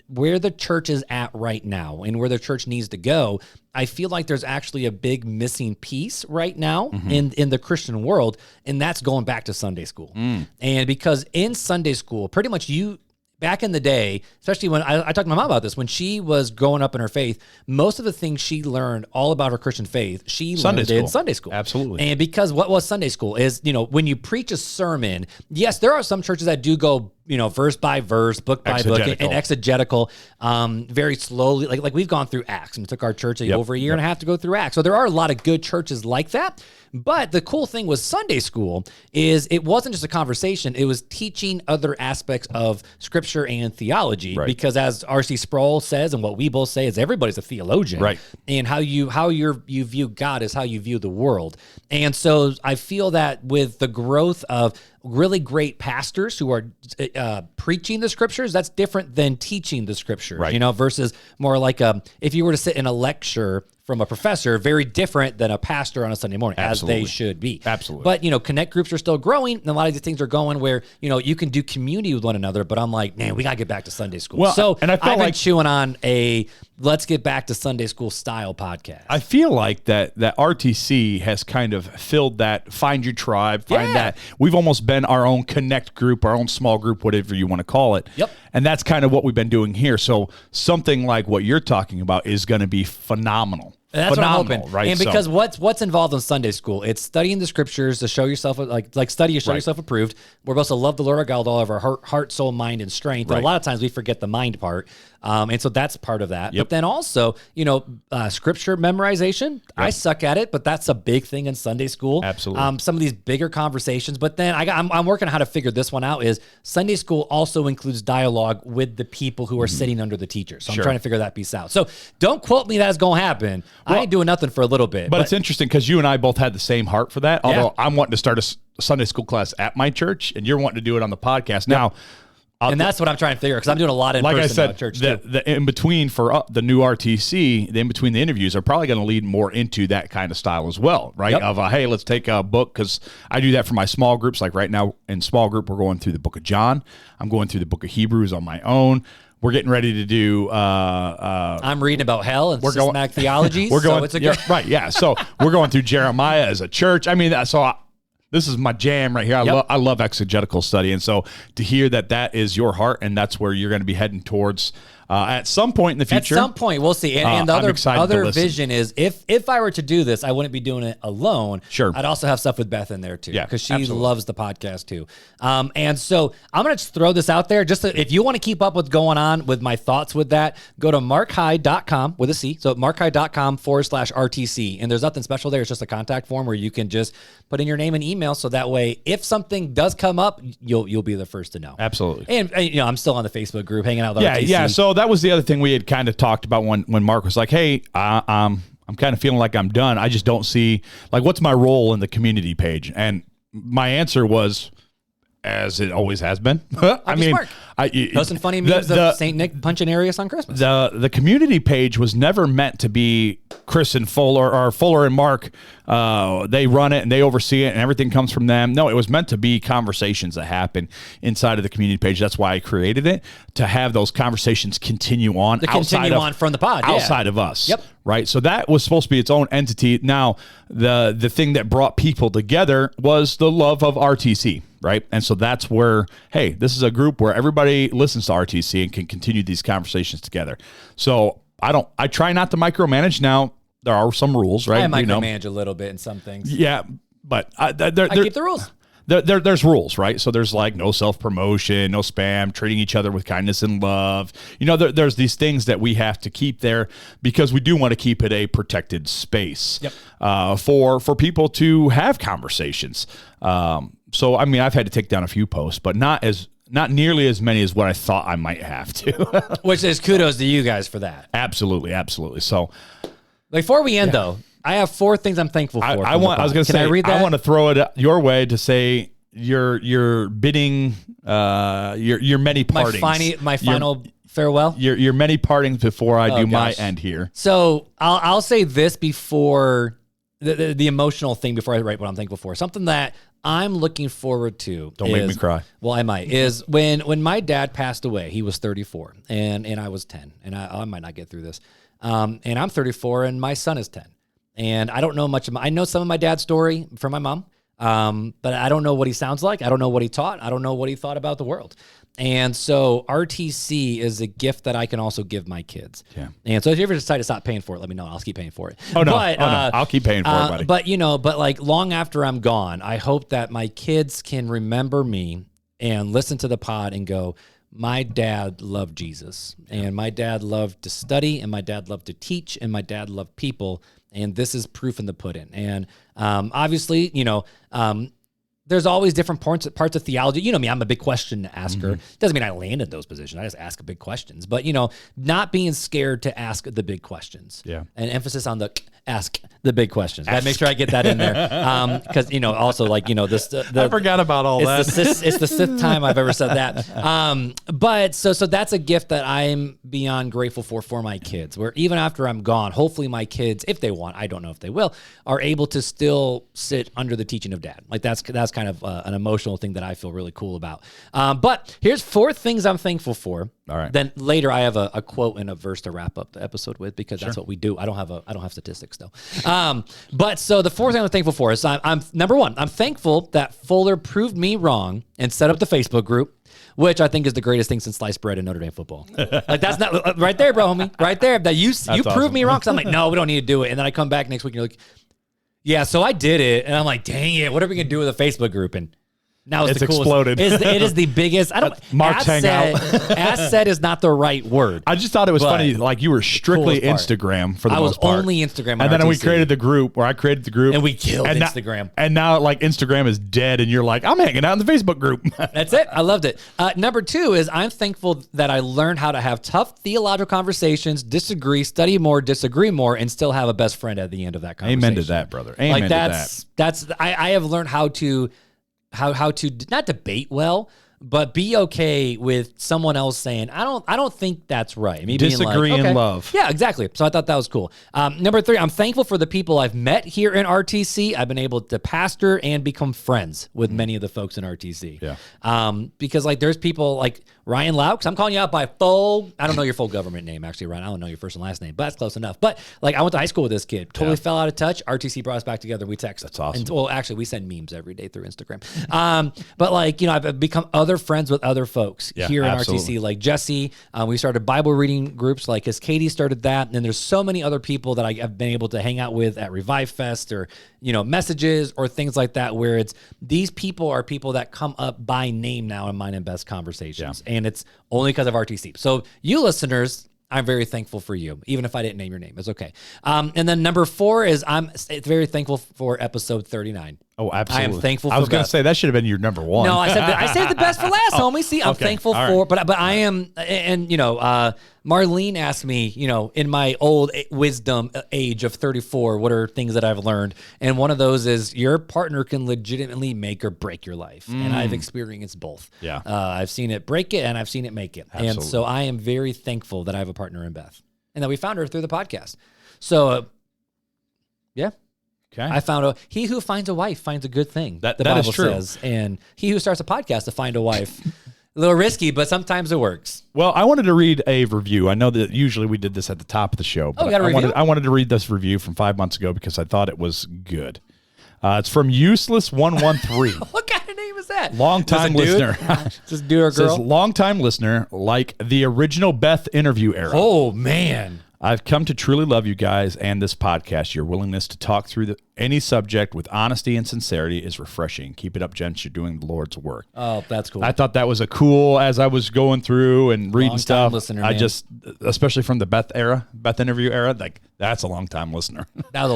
where the church is at right now and where the church needs to go, I feel like there's actually a big missing piece right now in the Christian world, and that's going back to Sunday school. And because in Sunday school, pretty much back in the day, especially when I talked to my mom about this, when she was growing up in her faith, most of the things she learned all about her Christian faith, she learned in Sunday school. Absolutely. And because what was Sunday school is, when you preach a sermon, yes, there are some churches that do go, verse by verse, book by book, and exegetical, very slowly. Like we've gone through Acts, and it took our church over a year and a half to go through Acts. So there are a lot of good churches like that. But the cool thing with Sunday school is it wasn't just a conversation, it was teaching other aspects of scripture and theology. Because as R.C. Sproul says, and what we both say is everybody's a theologian. And how you view God is how you view the world. And so I feel that with the growth of really great pastors who are preaching the scriptures, that's different than teaching the scriptures, versus more like if you were to sit in a lecture from a professor, very different than a pastor on a Sunday morning, as they should be. Absolutely. But, connect groups are still growing, and a lot of these things are going where, you can do community with one another, but I'm like, man, we got to get back to Sunday school. Well, and I've been chewing on a let's get back to Sunday school style podcast. I feel like that RTC has kind of filled that find your tribe, that. We've almost been our own connect group, our own small group, whatever you want to call it. And that's kind of what we've been doing here. So something like what you're talking about is going to be phenomenal. That's phenomenal, what I'm hoping. Right? And because what's involved in Sunday school, it's studying the scriptures to show yourself, like study to show yourself approved. We're supposed to love the Lord our God with all of our heart, soul, mind, and strength. And a lot of times we forget the mind part. And so that's part of that. But then also, scripture memorization. I suck at it, but that's a big thing in Sunday school. Absolutely. Some of these bigger conversations. But then I'm working on how to figure this one out is Sunday school also includes dialogue with the people who are sitting under the teacher. So I'm trying to figure that piece out. So don't quote me that's going to happen. I ain't doing nothing for a little bit. But it's interesting because you and I both had the same heart for that. Although I'm wanting to start a Sunday school class at my church, and you're wanting to do it on the podcast. Now, and that's what I'm trying to figure because I'm doing a lot in person I said, at church too. The in between for the new RTC, the in between the interviews are probably going to lead more into that kind of style as well, right? Of hey, let's take a book because I do that for my small groups. Like right now in small group, we're going through the book of John. I'm going through the book of Hebrews on my own. We're getting ready to do. I'm reading about hell and systematic theologies. We're going. So it's a good right. So we're going through Jeremiah as a church. I mean, this is my jam right here. I love exegetical study, and so to hear that is your heart, and that's where you're going to be heading towards at some point in the future. At some point, we'll see. And the other vision is if I were to do this, I wouldn't be doing it alone. Sure. I'd also have stuff with Beth in there too. Yeah, because she loves the podcast too. And so I'm going to just throw this out there. Just if you want to keep up with what's going on with my thoughts with that, go to markhyde.com with a C. So markhyde.com/RTC. And there's nothing special there. It's just a contact form where you can just put in your name and email. So that way, if something does come up, you'll be the first to know. Absolutely. And I'm still on the Facebook group hanging out with RTC. Yeah. So that was the other thing we had kind of talked about when Mark was like, hey, I'm kind of feeling like I'm done. I just don't see, like, what's my role in the community page? And my answer was, as it always has been. I mean, posting funny memes of St. Nick punching Arius on Christmas. The community page was never meant to be Chris and Fuller or Fuller and Mark. They run it and they oversee it and everything comes from them. No, it was meant to be conversations that happen inside of the community page. That's why I created it, to have those conversations continue on from the pod, outside of us. Yep. Right. So that was supposed to be its own entity. Now, the thing that brought people together was the love of RTC. Right. And so that's where, hey, this is a group where everybody listens to RTC and can continue these conversations together. So I try not to micromanage. Now, there are some rules, right? I micromanage a little bit in some things. Yeah. But I keep the rules. there's rules, right? So there's like no self-promotion, no spam, treating each other with kindness and love. There's these things that we have to keep there because we do want to keep it a protected space for people to have conversations. So, I mean, I've had to take down a few posts, but not nearly as many as what I thought I might have to. Which is kudos to you guys for that. Absolutely. So before we end though, I have 4 things I'm thankful for. I want to throw it your way to say your bidding, your many partings. My final farewell. Your many partings before I do my end here. So I'll say this before the emotional thing before I write what I'm thankful for. Something that I'm looking forward to. Don't make me cry. Well, I might. Is when my dad passed away. He was 34 and I was 10, and I might not get through this. And I'm 34 and my son is 10. And I don't know much I know some of my dad's story from my mom, but I don't know what he sounds like. I don't know what he taught. I don't know what he thought about the world. And so RTC is a gift that I can also give my kids. Yeah. And so if you ever decide to stop paying for it, let me know. I'll keep paying for it. Oh, no. I'll keep paying for it, buddy. But like long after I'm gone, I hope that my kids can remember me and listen to the pod and go, my dad loved Jesus, and my dad loved to study, and my dad loved to teach, and my dad loved people. And this is proof in the pudding. And obviously, there's always different parts of theology. You know me, I'm a big question asker. Doesn't mean I land in those positions. I just ask big questions. But, not being scared to ask the big questions. Yeah. And emphasis on the ask the big questions. I make sure I get that in there. Because, also like, this. I forgot about all that. It's the 6th time I've ever said that. But so that's a gift that I'm beyond grateful for my kids, where even after I'm gone, hopefully my kids, if they want, I don't know if they will, are able to still sit under the teaching of dad. Like that's kind of an emotional thing that I feel really cool about. But here's 4 things I'm thankful for. All right. Then later I have a quote and a verse to wrap up the episode with, because that's what we do. I don't have statistics though. But so the 4th thing I'm thankful for is I'm number 1. I'm thankful that Fuller proved me wrong and set up the Facebook group, which I think is the greatest thing since sliced bread in Notre Dame football. Like that's not right there, bro, homie. Right there. That you proved me wrong. Cause I'm like, no, we don't need to do it. And then I come back next week and you're like, yeah, so I did it. And I'm like, dang it, what are we going to do with a Facebook group? And now it's the coolest. Exploded. It is the biggest. Marc's hangout. Asset is not the right word. I just thought it was funny. Like you were strictly Instagram for the most part. I was only Instagram. And then we created the group, and we killed Instagram. And now like Instagram is dead, and you're like, I'm hanging out in the Facebook group. That's it. I loved it. Number 2 is I'm thankful that I learned how to have tough theological conversations, disagree, study more, disagree more, and still have a best friend at the end of that conversation. Amen to that, brother. Amen to that. I have learned how to not debate well, but be okay with someone else saying, I don't think that's right. Me disagree being like, in love. Yeah, exactly. So I thought that was cool. Number 3, I'm thankful for the people I've met here in RTC. I've been able to pastor and become friends with many of the folks in RTC. Yeah. Because like there's people like Ryan Laux. I'm calling you out by I don't know your full government name, actually, Ryan. I don't know your first and last name, but that's close enough. But like I went to high school with this kid. Totally fell out of touch. RTC brought us back together. We text. That's awesome. And, well, actually, we send memes every day through Instagram. But like, I've become other friends with other folks here in RTC, like Jesse. We started Bible reading groups, like as Katie started that. And there's so many other people that I've been able to hang out with at Revive Fest or, messages or things like that, where it's these people are people that come up by name now in mine and best conversations. Yeah. And it's only because of RTC. So you listeners, I'm very thankful for you, even if I didn't name your name. It's okay. And then number 4 is I'm very thankful for episode 39. Oh, absolutely. I am thankful for I was going to say that should have been your number 1. No, I saved the best for last, homie. See, I'm thankful for, but I am, and Marlene asked me, in my old wisdom age of 34, what are things that I've learned? And one of those is your partner can legitimately make or break your life. And I've experienced both. Yeah. I've seen it break it and I've seen it make it. Absolutely. And so I am very thankful that I have a partner in Beth and that we found her through the podcast. So, yeah. Okay. I found he who finds a wife finds a good thing. The Bible is true. says, and he who starts a podcast to find a wife. A little risky, but sometimes it works. Well, I wanted to read a review. I know that usually we did this at the top of the show, but I wanted to read this review from 5 months ago because I thought it was good. It's from Useless113. What kind of name is that? Long-time listener. Just dude or girl? Says, long-time listener, like the original Beth interview era. Oh, man. I've come to truly love you guys and this podcast. Your willingness to talk through any subject with honesty and sincerity is refreshing. Keep it up, gents. You're doing the Lord's work. Oh, that's cool. I thought that was a cool, as I was going through and reading Long-time stuff. listener, I man. just, especially from the Beth interview era, like that's a long time listener. That was a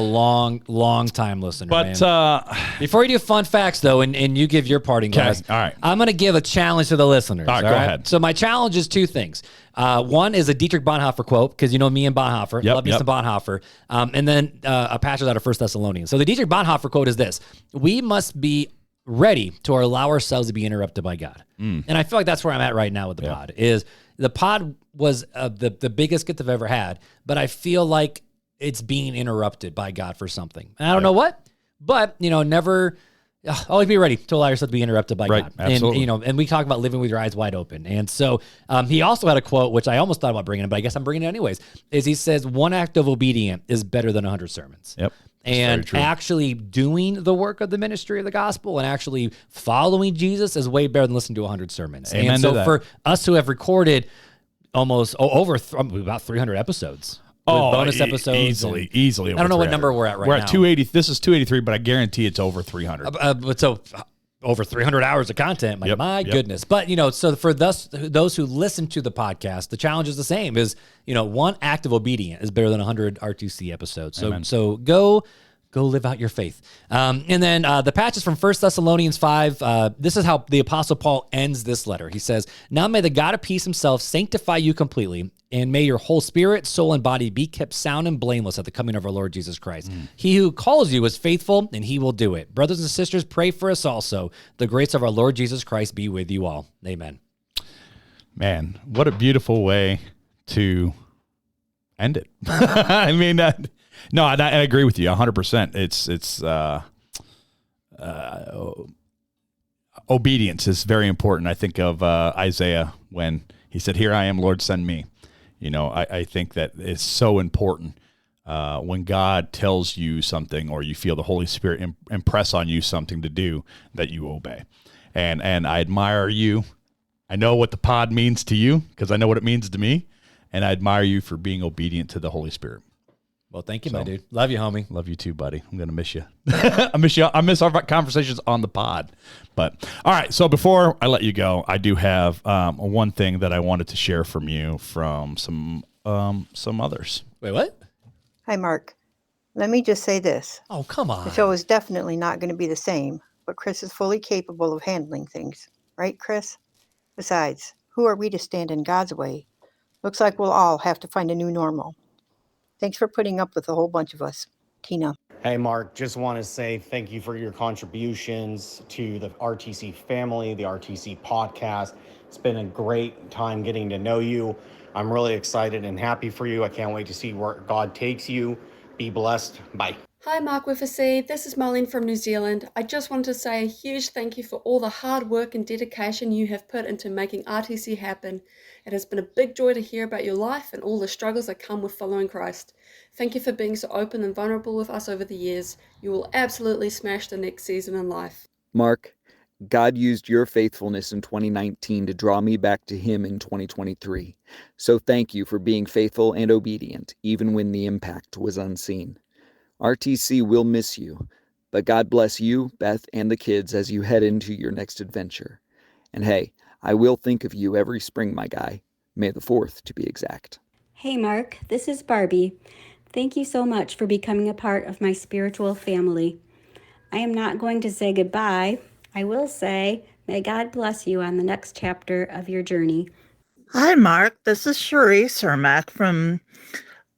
long time listener. But man. Before you do fun facts, though, and you give your parting glass, all right, I'm going to give a challenge to the listeners. All right, go ahead. So my challenge is two things. One is a Dietrich Bonhoeffer quote, because you know me and Bonhoeffer. Love me some Bonhoeffer. And then a passage out of 1 Thessalonians. So the Dietrich Bonhoeffer quote is this: we must be ready to allow ourselves to be interrupted by God. And I feel like that's where I'm at right now with the pod. Is the pod was the biggest gift I've ever had, but I feel like it's being interrupted by God for something. And I don't know what, but never always be ready to allow yourself to be interrupted by God. Absolutely. And we talk about living with your eyes wide open. And so he also had a quote, which I almost thought about bringing, but I guess I'm bringing it anyways, is he says, one act of obedience is better than 100 sermons. Yep. And actually doing the work of the ministry of the gospel and actually following Jesus is way better than listening to 100 sermons. Amen and so to that. for us who have recorded almost about 300 episodes, with bonus episodes. Easily. I don't know what number we're at right now. We're at 280. This is 283, but I guarantee it's over 300. But so over 300 hours of content. My goodness. But, so for those who listen to the podcast, the challenge is the same is, one act of obedience is better than 100 R2C episodes. So, Amen. so go live out your faith. And then the passage from 1 Thessalonians 5, this is how the Apostle Paul ends this letter. He says, now may the God of peace himself sanctify you completely, and may your whole spirit, soul, and body be kept sound and blameless at the coming of our Lord Jesus Christ. He who calls you is faithful, and he will do it. Brothers and sisters, pray for us also. The grace of our Lord Jesus Christ be with you all. Amen. Man, what a beautiful way to end it. I mean, no, I agree with you 100%. It's obedience is very important. I think of Isaiah when he said, "Here I am, Lord, send me." I think that it's so important when God tells you something or you feel the Holy Spirit impress on you something to do, that you obey. And I admire you. I know what the pod means to you because I know what it means to me. And I admire you for being obedient to the Holy Spirit. Well, thank you, my dude. Love you, homie. Love you too, buddy. I'm going to miss you. I miss you. I miss our conversations on the pod. But all right. So before I let you go, I do have one thing that I wanted to share from you from some others. Wait, what? Hi, Mark. Let me just say this. Oh, come on. The show is definitely not going to be the same, but Chris is fully capable of handling things. Right, Chris? Besides, who are we to stand in God's way? Looks like we'll all have to find a new normal. Thanks for putting up with a whole bunch of us. Tina. Hey, Mark, just want to say thank you for your contributions to the RTC family, the RTC podcast. It's been a great time getting to know you. I'm really excited and happy for you. I can't wait to see where God takes you. Be blessed. Bye. Hi, Marc with a C. This is Marlene from New Zealand. I just wanted to say a huge thank you for all the hard work and dedication you have put into making RTC happen. It has been a big joy to hear about your life and all the struggles that come with following Christ. Thank you for being so open and vulnerable with us over the years. You will absolutely smash the next season in life. Mark, God used your faithfulness in 2019 to draw me back to Him in 2023. So thank you for being faithful and obedient, even when the impact was unseen. RTC will miss you, but God bless you, Beth, and the kids as you head into your next adventure. And hey, I will think of you every spring, my guy. May the 4th, to be exact. Hey, Mark, this is Barbie. Thank you so much for becoming a part of my spiritual family. I am not going to say goodbye. I will say, may God bless you on the next chapter of your journey. Hi, Mark. This is Cherie Cermak from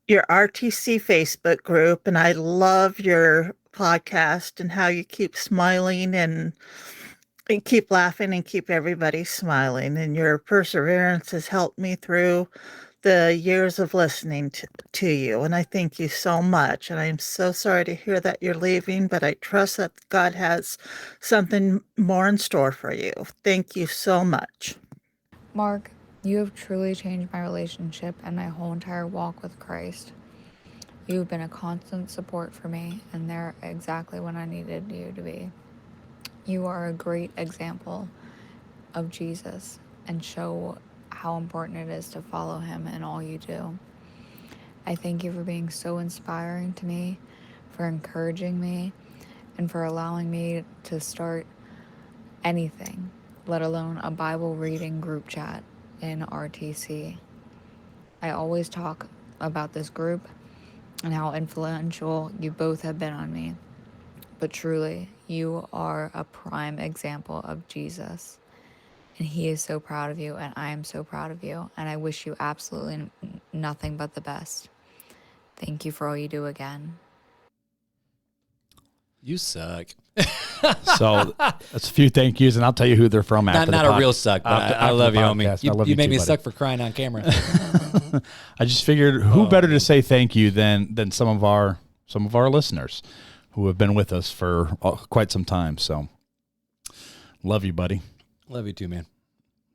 your RTC Facebook group, and I love your podcast and how you keep smiling and keep laughing and keep everybody smiling. And your perseverance has helped me through the years of listening to you. And I thank you so much. And I'm so sorry to hear that you're leaving, but I trust that God has something more in store for you. Thank you so much. Mark, you have truly changed my relationship and my whole entire walk with Christ. You've been a constant support for me, and there exactly when I needed you to be. You are a great example of Jesus and show how important it is to follow him in all you do. I thank you for being so inspiring to me, for encouraging me, and for allowing me to start anything, let alone a Bible reading group chat in RTC. I always talk about this group and how influential you both have been on me. But truly, you are a prime example of Jesus. And he is so proud of you, and I am so proud of you. And I wish you absolutely nothing but the best. Thank you for all you do again. You suck. So that's a few thank yous, and I'll tell you who they're from after Not the a real suck, but I love you, homie. You made me buddy. suck for crying on camera. I just figured who better to say thank you than some of our listeners who have been with us for quite some time. So love you, buddy. Love you too, man.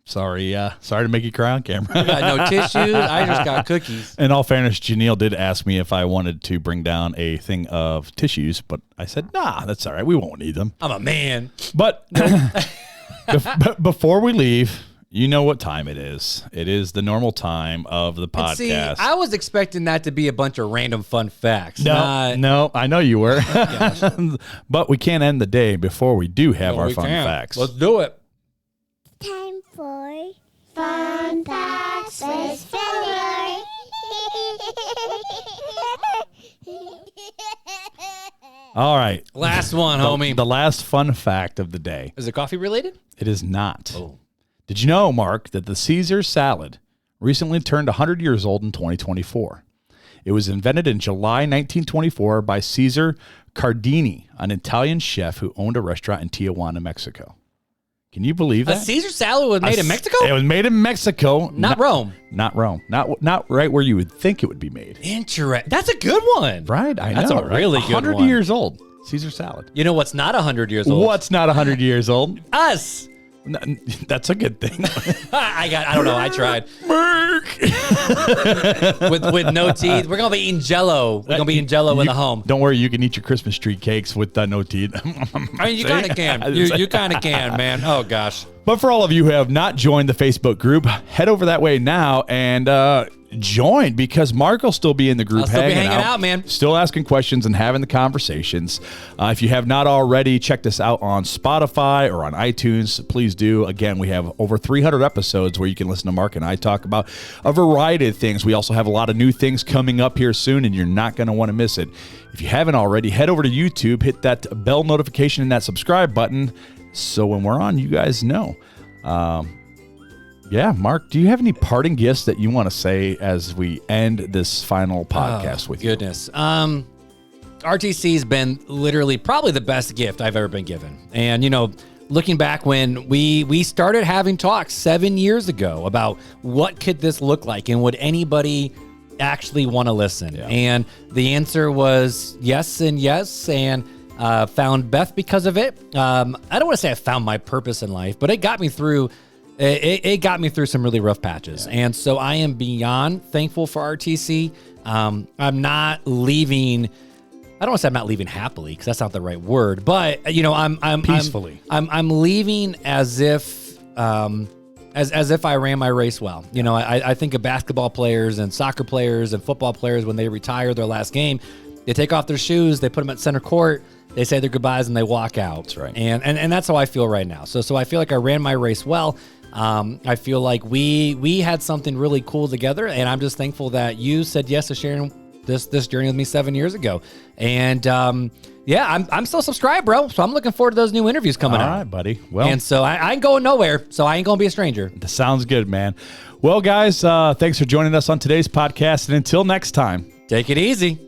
Sorry to make you cry on camera. I got no tissues. I just got cookies. In all fairness, Janelle did ask me if I wanted to bring down a thing of tissues, but I said, nah, that's all right. We won't need them. I'm a man. But before we leave, you know what time it is. It is the normal time of the podcast. See, I was expecting that to be a bunch of random fun facts. No, I know you were. But we can't end the day before we do have our fun facts. Let's do it. Time for Fun Facts with Filler. All right. Last one, homie. The last fun fact of the day. Is it coffee related? It is not. Oh. Did you know, Mark, that the Caesar salad recently turned 100 years old in 2024? It was invented in July 1924 by Caesar Cardini, an Italian chef who owned a restaurant in Tijuana, Mexico. Can you believe that? A Caesar salad was made in Mexico? It was made in Mexico. Not Rome. Not Rome. Not right where you would think it would be made. Interesting. That's a good one. Right? I know. That's a really good one. 100 years old. Caesar salad. You know what's not 100 years old? What's not 100 years old? Us. That's a good thing. I don't know. I tried. with no teeth. We're going to be eating Jell-O. We're going to be eating Jell-O in the home. Don't worry. You can eat your Christmas tree cakes with no teeth. I mean, you kind of can. You kind of can, man. Oh, gosh. But for all of you who have not joined the Facebook group, head over that way now and join, because Marc will still be in the group. I'll still be hanging out, man. Still asking questions and having the conversations. If you have not already checked us out on Spotify or on iTunes, please do. Again, we have over 300 episodes where you can listen to Marc and I talk about a variety of things. We also have a lot of new things coming up here soon, and you're not going to want to miss it. If you haven't already, head over to YouTube, hit that bell notification and that subscribe button, so when we're on, you guys know. Yeah, Marc, do you have any parting gifts that you want to say as we end this final podcast with you? Goodness. RTC's been literally probably the best gift I've ever been given. And, you know, looking back when we started having talks 7 years ago about what could this look like and would anybody actually want to listen? Yeah. And the answer was yes and yes, and found Beth because of it. I don't want to say I found my purpose in life, but it got me through It got me through some really rough patches. Yeah. And so I am beyond thankful for RTC. I'm not leaving. I don't want to say I'm not leaving happily, because that's not the right word, but you know, I'm peacefully. I'm leaving as if I ran my race well. You know, I think of basketball players and soccer players and football players when they retire their last game, they take off their shoes, they put them at center court, they say their goodbyes, and they walk out. That's right. And that's how I feel right now. So I feel like I ran my race well. I feel like we had something really cool together, and I'm just thankful that you said yes to sharing this journey with me 7 years ago. And yeah, I'm still subscribed, bro. So I'm looking forward to those new interviews coming out. All right, buddy. Well, and so I ain't going nowhere. So I ain't gonna be a stranger. That sounds good, man. Well, guys, thanks for joining us on today's podcast, and until next time, take it easy.